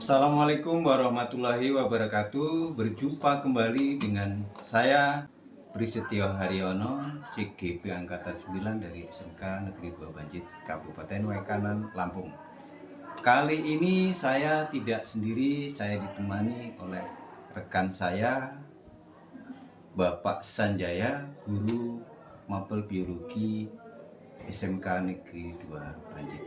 Assalamualaikum warahmatullahi wabarakatuh. Berjumpa kembali dengan saya Prisetyo Haryono, CGP Angkatan 9 dari SMK Negeri 2 Banjit, Kabupaten Waikanan, Lampung. Kali ini saya tidak sendiri, saya ditemani oleh rekan saya, Bapak Sanjaya, guru mapel biologi SMK Negeri 2 Banjit.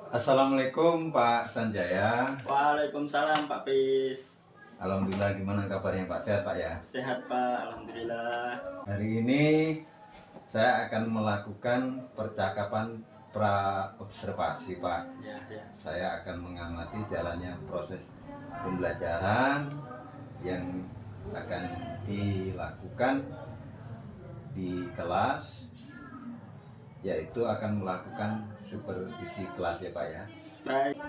Assalamualaikum Pak Sanjaya. Waalaikumsalam Pak Pris. Alhamdulillah, gimana kabarnya Pak? Sehat Pak ya? Sehat Pak, Alhamdulillah. Hari ini saya akan melakukan percakapan pra-observasi Pak. Ya. Saya akan mengamati jalannya proses pembelajaran yang akan dilakukan di kelas, yaitu akan melakukan supervisi kelas ya Pak ya. Baik.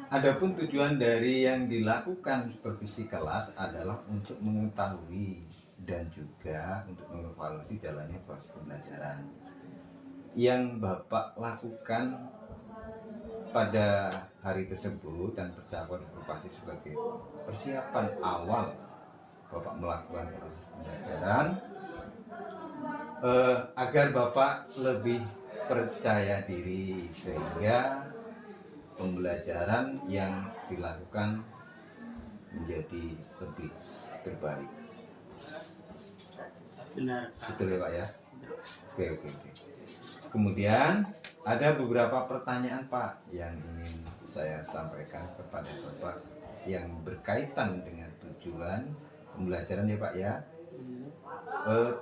Adapun tujuan dari yang dilakukan supervisi kelas adalah untuk mengetahui dan juga untuk mengevaluasi jalannya proses pembelajaran yang Bapak lakukan pada hari tersebut, dan percakapan observasi sebagai persiapan awal Bapak melakukan proses pembelajaran agar Bapak lebih percaya diri sehingga pembelajaran yang dilakukan menjadi lebih terbaik. Benar. Betul ya Pak ya? Oke. Kemudian ada beberapa pertanyaan Pak yang ingin saya sampaikan kepada Bapak yang berkaitan dengan tujuan pembelajaran ya Pak ya.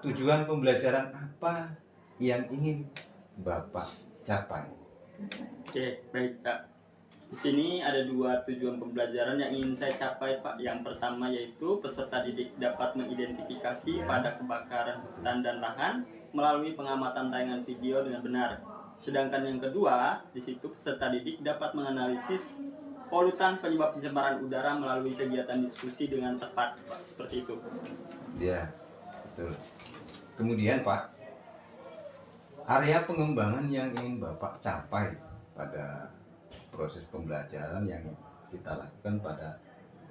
Tujuan pembelajaran apa yang ingin Bapak capai? Oke, baik Pak. Di sini ada dua tujuan pembelajaran yang ingin saya capai Pak. Yang pertama yaitu peserta didik dapat mengidentifikasi pada kebakaran hutan dan lahan melalui pengamatan tayangan video dengan benar. Sedangkan yang kedua, di situ peserta didik dapat menganalisis polutan penyebab pencemaran udara melalui kegiatan diskusi dengan tepat, Pak. Seperti itu. Ya, betul. Kemudian Pak, area pengembangan yang ingin Bapak capai pada proses pembelajaran yang kita lakukan pada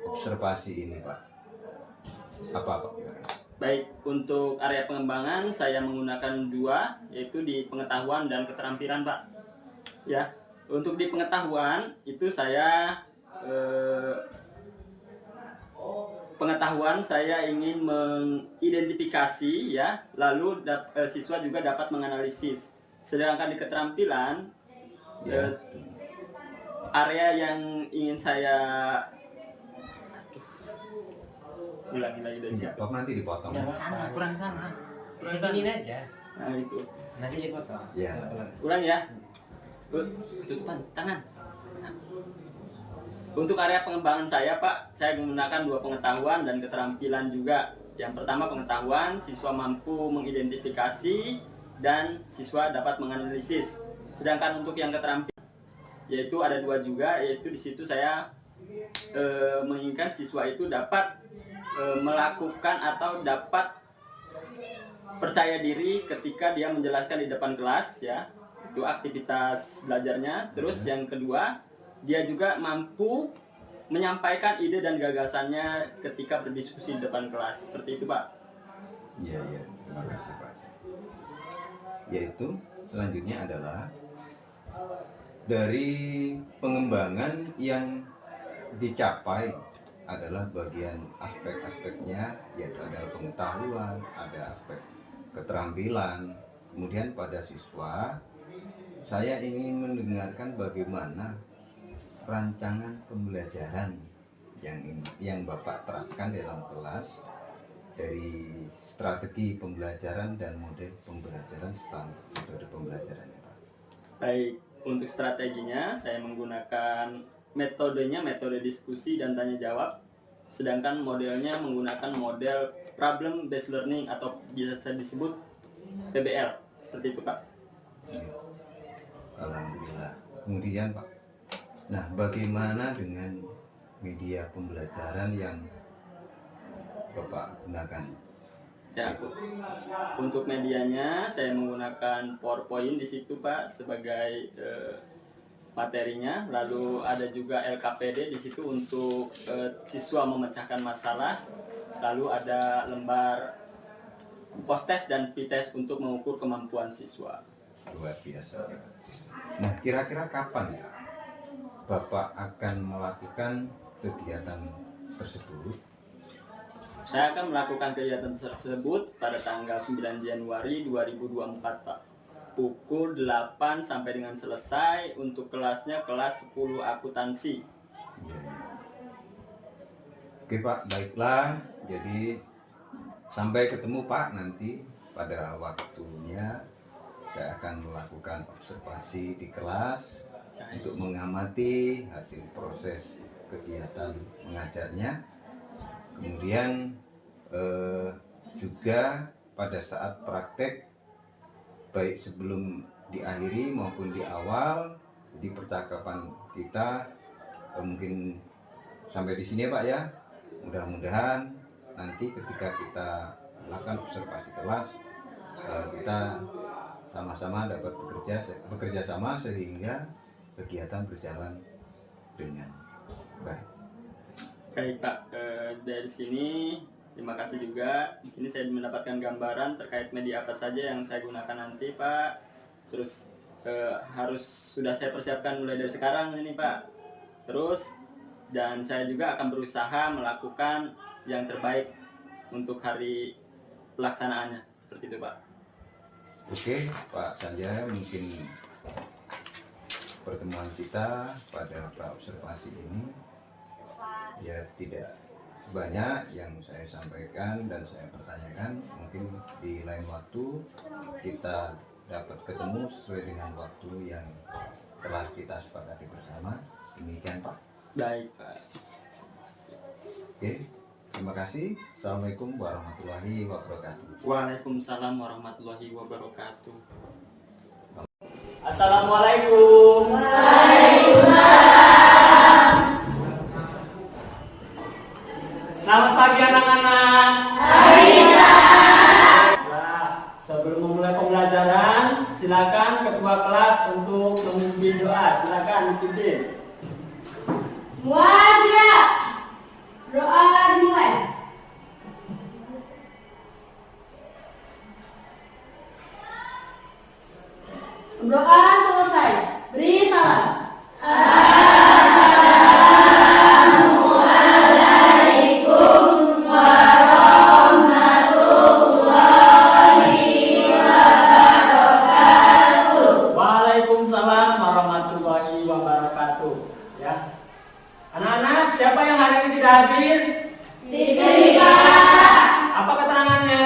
observasi ini Pak, apa Pak? Baik, untuk area pengembangan saya menggunakan dua, yaitu di pengetahuan dan keterampilan Pak. Ya, untuk di pengetahuan itu saya pengetahuan saya ingin mengidentifikasi ya, lalu siswa juga dapat menganalisis. Sedangkan di keterampilan Ya. area yang ingin saya ulangi lagi dari siapa? Nanti dipotong. Kurang sana. Segini aja. Nah itu. Nanti dipotong. Ya. Ulang ya. Tutupan tangan. Nah. Untuk area pengembangan saya Pak, saya menggunakan dua pengetahuan dan keterampilan juga. Yang pertama pengetahuan, siswa mampu mengidentifikasi dan siswa dapat menganalisis. Sedangkan untuk yang keterampilan, yaitu ada dua juga, yaitu di situ saya menginginkan siswa itu dapat melakukan atau dapat percaya diri ketika dia menjelaskan di depan kelas ya. Itu aktivitas belajarnya. Terus yang kedua, dia juga mampu menyampaikan ide dan gagasannya ketika berdiskusi di depan kelas. Seperti itu Pak. Iya, terima kasih Pak. Yaitu selanjutnya adalah dari pengembangan yang dicapai adalah bagian aspek-aspeknya, yaitu ada pengetahuan, ada aspek keterampilan. Kemudian pada siswa, saya ingin mendengarkan bagaimana rancangan pembelajaran yang Bapak terapkan dalam kelas, dari strategi pembelajaran dan model pembelajaran serta metode pembelajarannya Pak. Baik, untuk strateginya saya menggunakan metode diskusi dan tanya jawab. Sedangkan modelnya menggunakan model problem based learning atau biasa disebut PBL. Seperti itu Pak. Alhamdulillah. Kemudian Pak, nah bagaimana dengan media pembelajaran yang Bapak gunakan? Ya, untuk medianya saya menggunakan PowerPoint di situ Pak sebagai materinya, lalu ada juga LKPD di situ untuk siswa memecahkan masalah, lalu ada lembar post-test dan p-test untuk mengukur kemampuan siswa. Luar biasa. Nah, kira-kira kapan Bapak akan melakukan kegiatan tersebut? Saya akan melakukan kegiatan tersebut pada tanggal 9 Januari 2024, Pak. Pukul 8 sampai dengan selesai. Untuk kelasnya kelas 10 akuntansi. Ya. Oke Pak, baiklah. Jadi sampai ketemu Pak nanti pada waktunya. Saya akan melakukan observasi di kelas untuk mengamati hasil proses kegiatan mengajarnya. Kemudian juga pada saat praktek, baik sebelum diakhiri maupun di awal, di percakapan kita mungkin sampai di sini ya Pak ya. Mudah-mudahan nanti ketika kita melakukan observasi kelas, kita sama-sama dapat bekerja sama sehingga kegiatan berjalan dengan baik. Baik Pak, dari sini terima kasih juga. Di sini saya mendapatkan gambaran terkait media apa saja yang saya gunakan nanti Pak. Terus harus sudah saya persiapkan mulai dari sekarang ini Pak. Terus dan saya juga akan berusaha melakukan yang terbaik untuk hari pelaksanaannya. Seperti itu Pak. Oke Pak Sanjaya, mungkin pertemuan kita pada praobservasi ini ya tidak banyak yang saya sampaikan dan saya pertanyakan. Mungkin di lain waktu kita dapat ketemu sesuai dengan waktu yang telah kita sepakati bersama. Demikian Pak. Baik Pak. Oke, terima kasih. Assalamualaikum warahmatullahi wabarakatuh. Waalaikumsalam warahmatullahi wabarakatuh. Assalamualaikum. Selamat pagi anak-anak. Nah, sebelum memulai pembelajaran, silakan ketua kelas untuk memimpin doa. Silakan dipimpin. Wajah doa dimulai. Doa selesai. Beri salam. Waalaikumsalam warahmatullahi wabarakatuh. Ya. Anak-anak, siapa yang hari ini tidak hadir? Apa keterangannya?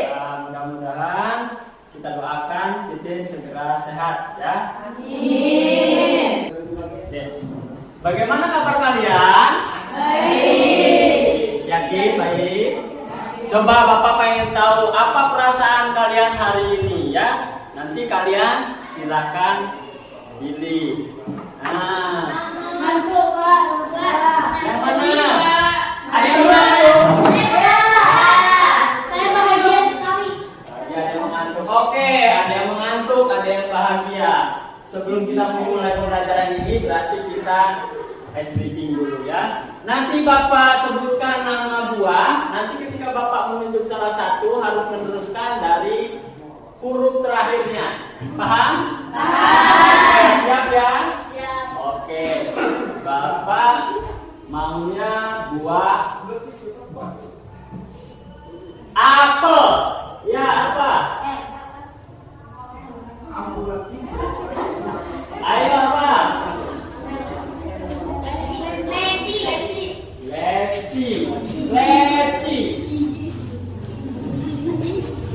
Nah, mudah-mudahan kita doakan Titin segera sehat ya. Amin. Bagaimana kabar kalian? Baik. Yakin baik? Coba Bapak pengen tahu apa perasaan kalian hari ini ya. Nanti kalian silakan pilih. Nah, Ngantuk, Pak. yang mana? Ada yang mengantuk? Saya bahagia sekali. Ada yang mengantuk. Oke, ada yang mengantuk, ada yang bahagia. Sebelum kita memulai pembelajaran ini, berarti kita ice breaking dulu ya. Nanti Bapak sebutkan nama buah. Nanti ketika Bapak menunjuk salah satu harus meneruskan dari huruf terakhirnya. Paham? Oke, siap ya? Oke. Bapak maunya buah apel. Ya, apa? Ayo apa? Leci.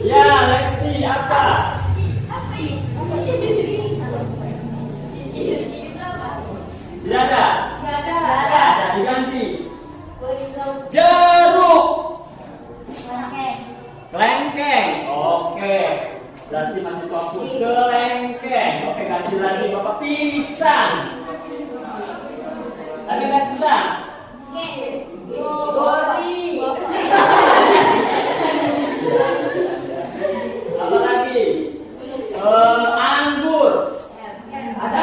Ya, leci apa? Tidak ada. Ada diganti. Jeruk. Kelengkeng. Oke. Berarti masih fokus ke kelengkeng. Oke, ganti lagi Bapak pisang. Tadi kan pisang. Apa lagi? Anggur. Ada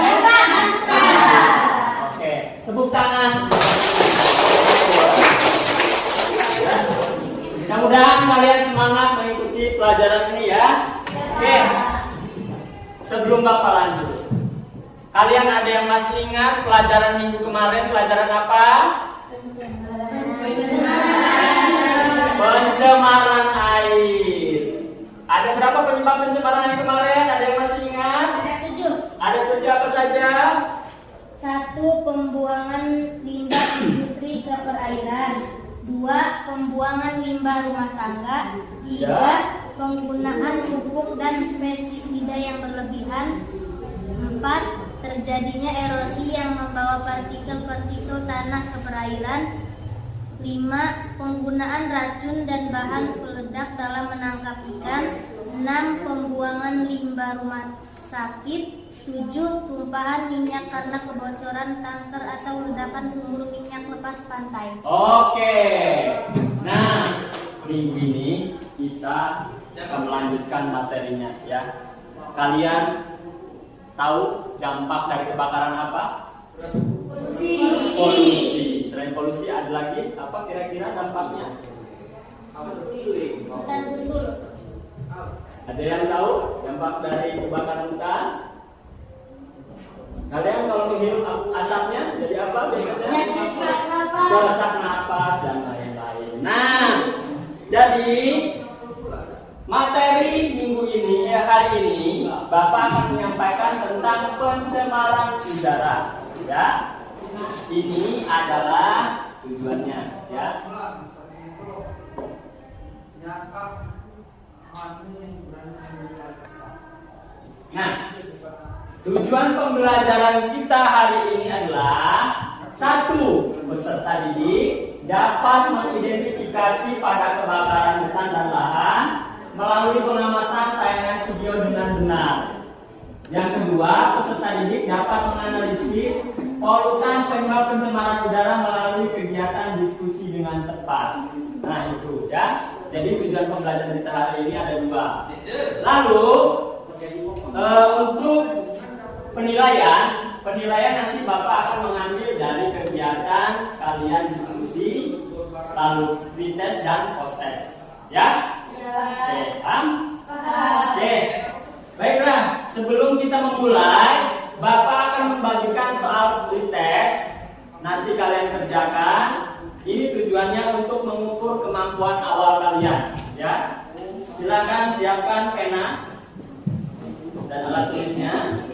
Mudah-mudahan kalian semangat mengikuti pelajaran ini ya. Oke. Sebelum Bapak lanjut, kalian ada yang masih ingat pelajaran minggu kemarin? Pelajaran apa? Pencemaran air. Ada berapa penyebab pencemaran air kemarin? Ada yang masih ingat? Ada 7. Ada 7 apa saja? 1. Pembuangan limbah industri ke perairan. 2. Pembuangan limbah rumah tangga. 3. Penggunaan pupuk dan pestisida yang berlebihan. 4. Terjadinya erosi yang membawa partikel-partikel tanah ke perairan. 5. Penggunaan racun dan bahan peledak dalam menangkap ikan. 6. Pembuangan limbah rumah sakit. 7. Tumpahan minyak karena kebocoran tanker atau ledakan sumur minyak lepas pantai. Oke. Nah, minggu ini kita akan melanjutkan materinya ya. Kalian tahu dampak dari kebakaran apa? Polusi. Selain polusi ada lagi apa kira-kira dampaknya? Hutan gundul. Ada yang tahu dampak dari kebakaran hutan? Kalian kalau menghirup asapnya jadi apa biasanya? Sesak napas dan lain-lain. Nah, jadi materi minggu ini hari ini Bapak akan menyampaikan tentang pencemaran udara. Ya, ini adalah tujuannya. Ya. Nah, tujuan pembelajaran kita hari ini adalah 1. Peserta didik dapat mengidentifikasi pada kebakaran hutan dan lahan melalui pengamatan tayangan video dengan benar. Yang kedua, peserta didik dapat menganalisis polutan penyebab pencemaran udara melalui kegiatan diskusi dengan tepat. Nah itu ya. Jadi tujuan pembelajaran kita hari ini ada 2. Lalu untuk penilaian nanti Bapak akan mengambil dari kegiatan kalian diskusi, lalu pretest dan post-test. Ya? Oke, paham? Oke. Baiklah, sebelum kita memulai, Bapak akan membagikan soal pretest. Nanti kalian kerjakan. Ini tujuannya untuk mengukur kemampuan awal kalian, ya. Silakan siapkan pena dan alat tulisnya.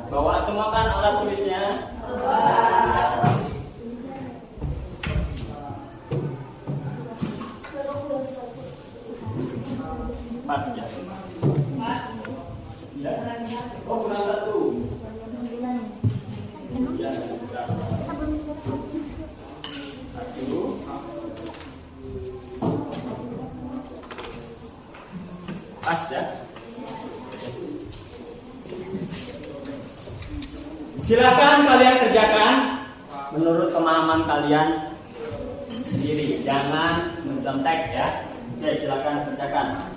Bawa semua kan alat tulisnya? Empat ya. Ya. Oh kurang 1. Ya, 1. Pas ya. Silakan kalian kerjakan menurut pemahaman kalian sendiri, jangan mencontek ya. Oke, silakan kerjakan.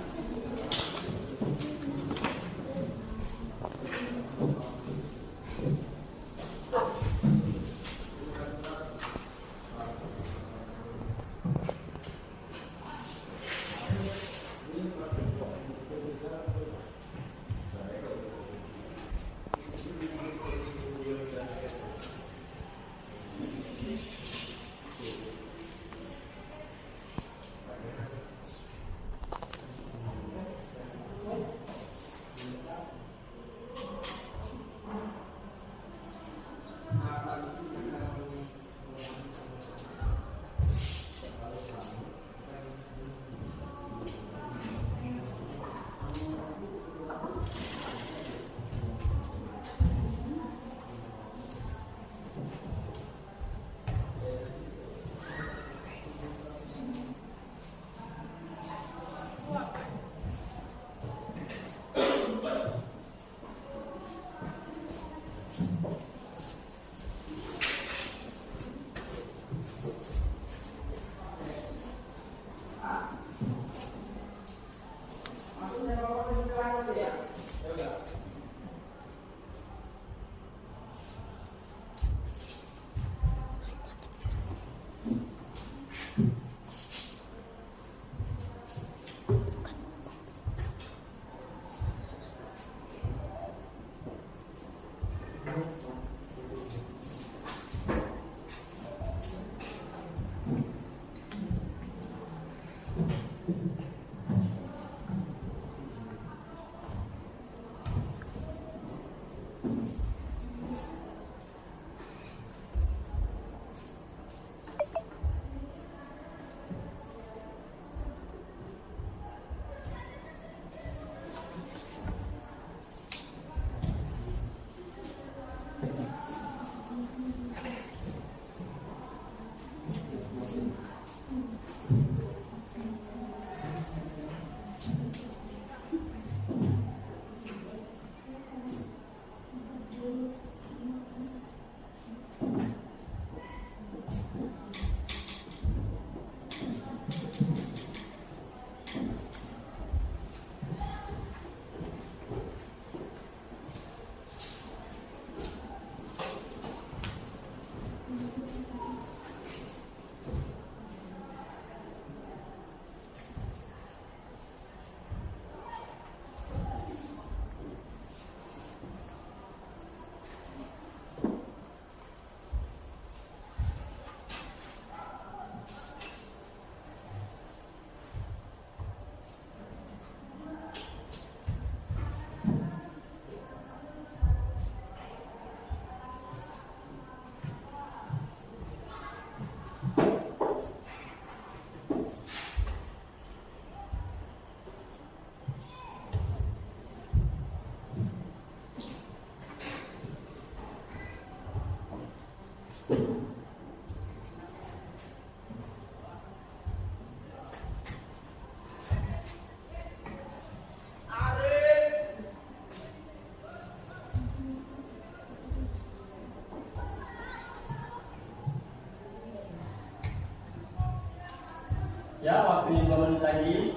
Ya, waktunya 2 menit lagi.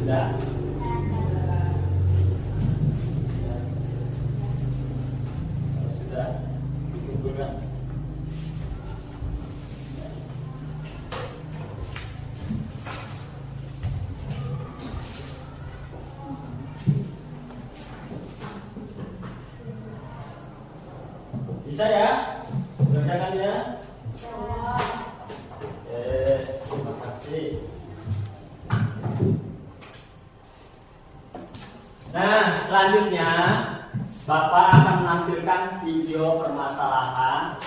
Sudah. Sudah. Cukup. Bisa ya? Kerjakan ya. Terima kasih. Nah, selanjutnya Bapak akan menampilkan video permasalahan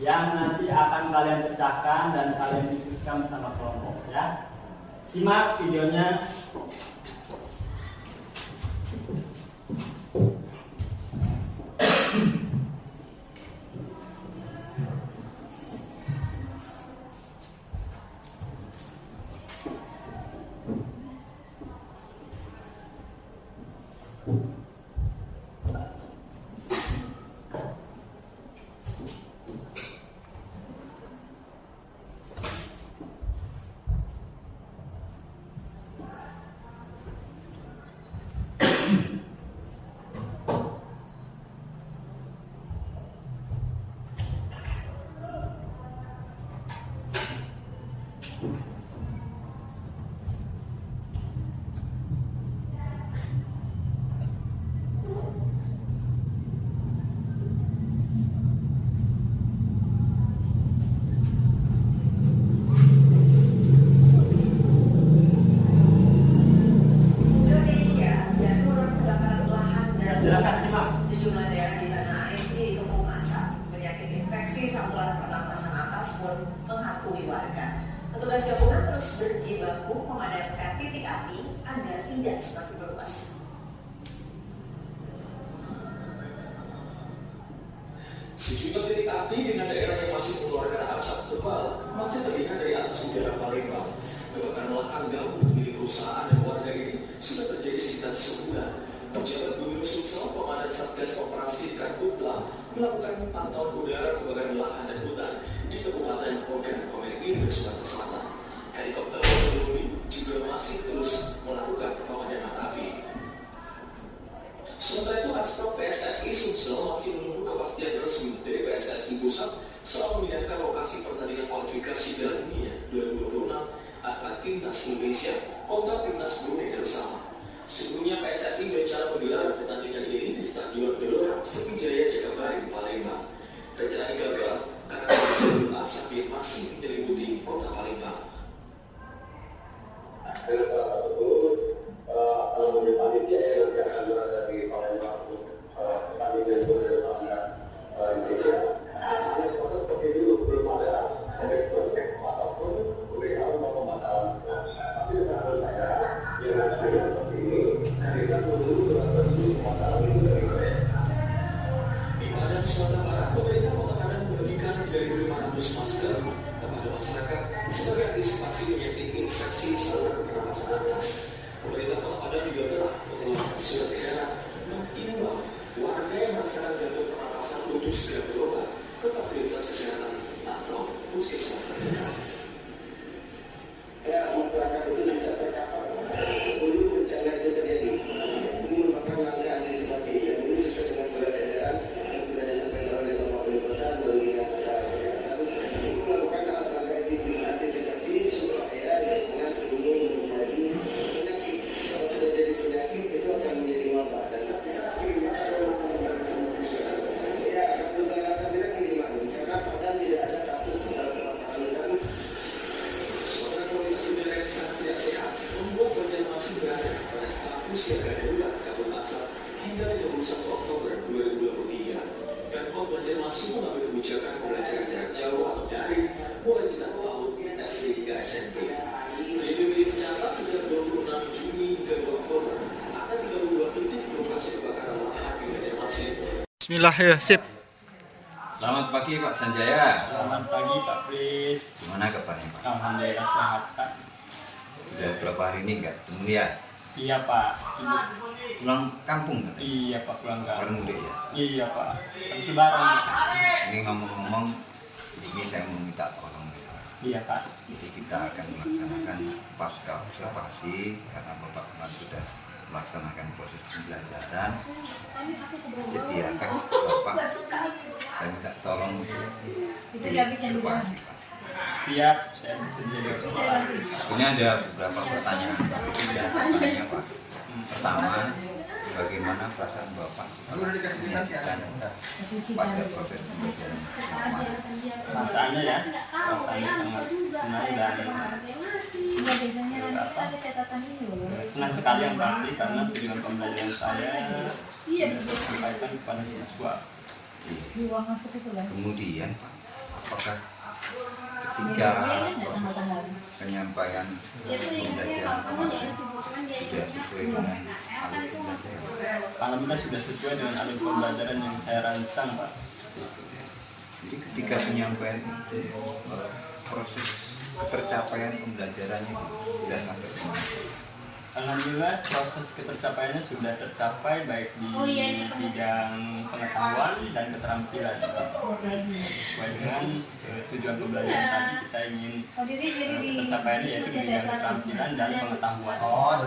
yang nanti akan kalian pecahkan dan kalian diskusikan bersama kelompok ya. Simak videonya. Silakan simak. Sejumlah daerah di tanah air di Lumbung Asap penyakit infeksi saluran pernapasan atas pun menghantui warga. Petugas gabungan terus berjibaku memadamkan titik api agar tidak semakin meluas. Sejumlah titik api dengan daerah yang masih mengeluarkan asap tebal masih terlihat dari atas udara Palembang. Kebakaran lahan gambut milik perusahaan dan warga ini sudah terjadi sekitar sebulan. Pejabat Gubernur Sumsel Komandan Satgas Operasi Karhutla melakukan pantauan udara kebakaran lahan dan hutan di Kabupaten Ogan Komering, Sumatera Selatan. Helikopter Polri juga masih terus melakukan pemadaman api. Sementara itu, Asprop PSSI Sumsel masih menunggu kepastian resmi dari PSSI Pusat soal memindahkan lokasi pertandingan kualifikasi Piala Dunia 2026 antara Timnas Indonesia kontra Timnas Brunei Darussalam. Sebelumnya PSSI berencana menggelar pertandingan ini di Stadion Gelora Sriwijaya Jakabaring, Palembang. Rencana gagal karena kabut asap yang masih menyelimuti kota Palembang. Panitia yang akan berada di Palembang pertandingan Indonesia. Seperti dulu belum ada proses ataupun perihal pemadaman. Tapi menurut saya dengan seperti ini kita perlu beradaptasi pemadaman itu dari di Padang, Sumatera Barat, pemerintah Kota Padang membagikan 3.500 masker kepada masyarakat sebagai antisipasi penyakit infeksi saluran pernapasan atas. Pemerintah Kota Padang juga telah mengeluarkan surat edaran mengimbau warga yang merasakan gangguan pernapasan untuk segera berobat ke fasilitas kesehatan atau puskesmas terdekat. Ya, masyarakat itu bisa tercapai sebelum bencana itu terjadi. Ini merupakan langkah antisipasi dan ini sesuai dengan surat edaran yang sudah disampaikan oleh Bapak Wali Kota melalui Dinas Kesehatan. Ini melakukan langkah antisipasi supaya dengan ini menjadi penyakit. Kalau sudah jadi penyakit itu akan menjadi wabah dan ya, untuk rasa tidak minimal karena padahal tidak ada kasus pernapasan. Suara kualitas udara yang sangat tidak sehat membuat badan masih berada pada status siaga darurat kabut asap hingga 21 Oktober 2023, Pemkot Banjarmasin mengambil kebijakan pembelajaran jarak jauh atau daring mulai tingkat PAUD, SD hingga SMP. BPBD mencatat sejak 26 Juni hingga 2 Oktober ada 32 titik lokasi kebakaran lahan di Banjarmasin. Bismillah ya, sip. Selamat pagi Pak Sanjaya. Selamat pagi Pak Pris. Gimana kabarnya Pak? Alhamdulillah sehat Pak. Udah berapa hari ini nggak ketemu ya? Iya Pak. Pulang kampung katanya? Iya Pak, pulang Kemarin kampung. mudik ya? Iya Pak. Habis lebaran. Ini ngomong-ngomong, ini saya mau minta tolong. Iya Pak. Jadi kita akan melaksanakan pasca observasi karena Bapak kemarin sudah melaksanakan proses pembelajaran. Sediakan Bapak, saya minta tolong diobservasi Pak. Siap, saya bersedia. Sebenarnya ada beberapa pertanyaan. Pertanyaannya Pak. Pertama, bagaimana perasaan Bapak menyajikan pada proses pembelajaran kemarin? Perasaannya ya, perasaannya sangat senang dan senang sekali yang pasti karena tujuan pembelajaran saya sudah disampaikan kepada siswa. Kemudian Pak, apakah ketika penyampaian pembelajaran kemarin sudah sesuai dengan alur pembelajaran? Alhamdulillah sudah sesuai dengan alur pembelajaran yang saya rancang Pak. Jadi ketika penyampaian itu proses ketercapaian pembelajarannya sudah sampai ke mana? Alhamdulillah proses ketercapaiannya sudah tercapai baik di bidang pengetahuan dan keterampilan. Sesuai dengan tujuan pembelajaran tadi kita ingin tercapaiannya yaitu di bidang keterampilan dan pengetahuan.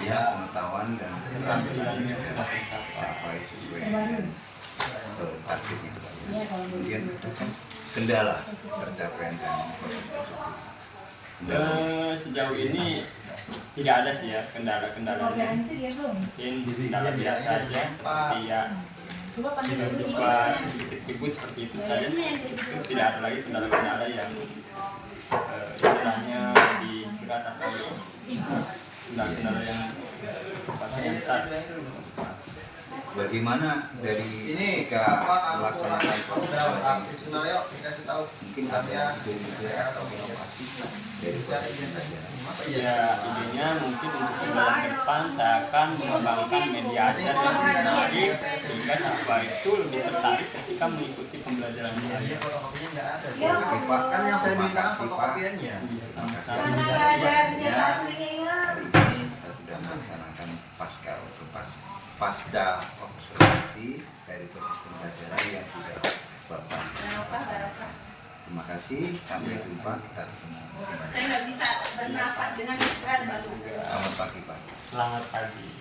Iya, pengetahuan dan keterampilannya sudah tercapai sesuai dengan targetnya Pak. Kemudian ada kan kendala tercapaian dan proses tersebut. Sejauh ini tidak ada sih ya kendala-kendalanya. Mungkin kendala biasa aja seperti ya siswa sedikit ribut seperti itu saja. Itu tidak ada lagi kendala-kendala yang istilahnya lebih berat atau kendala-kendala yang besar. Bagaimana dari ketika melaksanakan pembelajaran mungkin ada ide-ide atau inovasi dari proses pembelajaran? Ya, idenya mungkin untuk bulan depan saya akan mengembangkan media ajar yang menarik sehingga siswa itu lebih tertarik ketika mengikuti pembelajaran ini. Oke Pak, terima kasih Pak. Terima kasih atas penjelasannya. Hari ini kita sudah melaksanakan pasca observasi dari proses pembelajaran yang sudah Bapak laksanakan. Terima kasih, sampai jumpa, kita ketemu kembali. Saya nggak bisa bernafas dengan istilah baru. Selamat pagi Pak. Selamat pagi.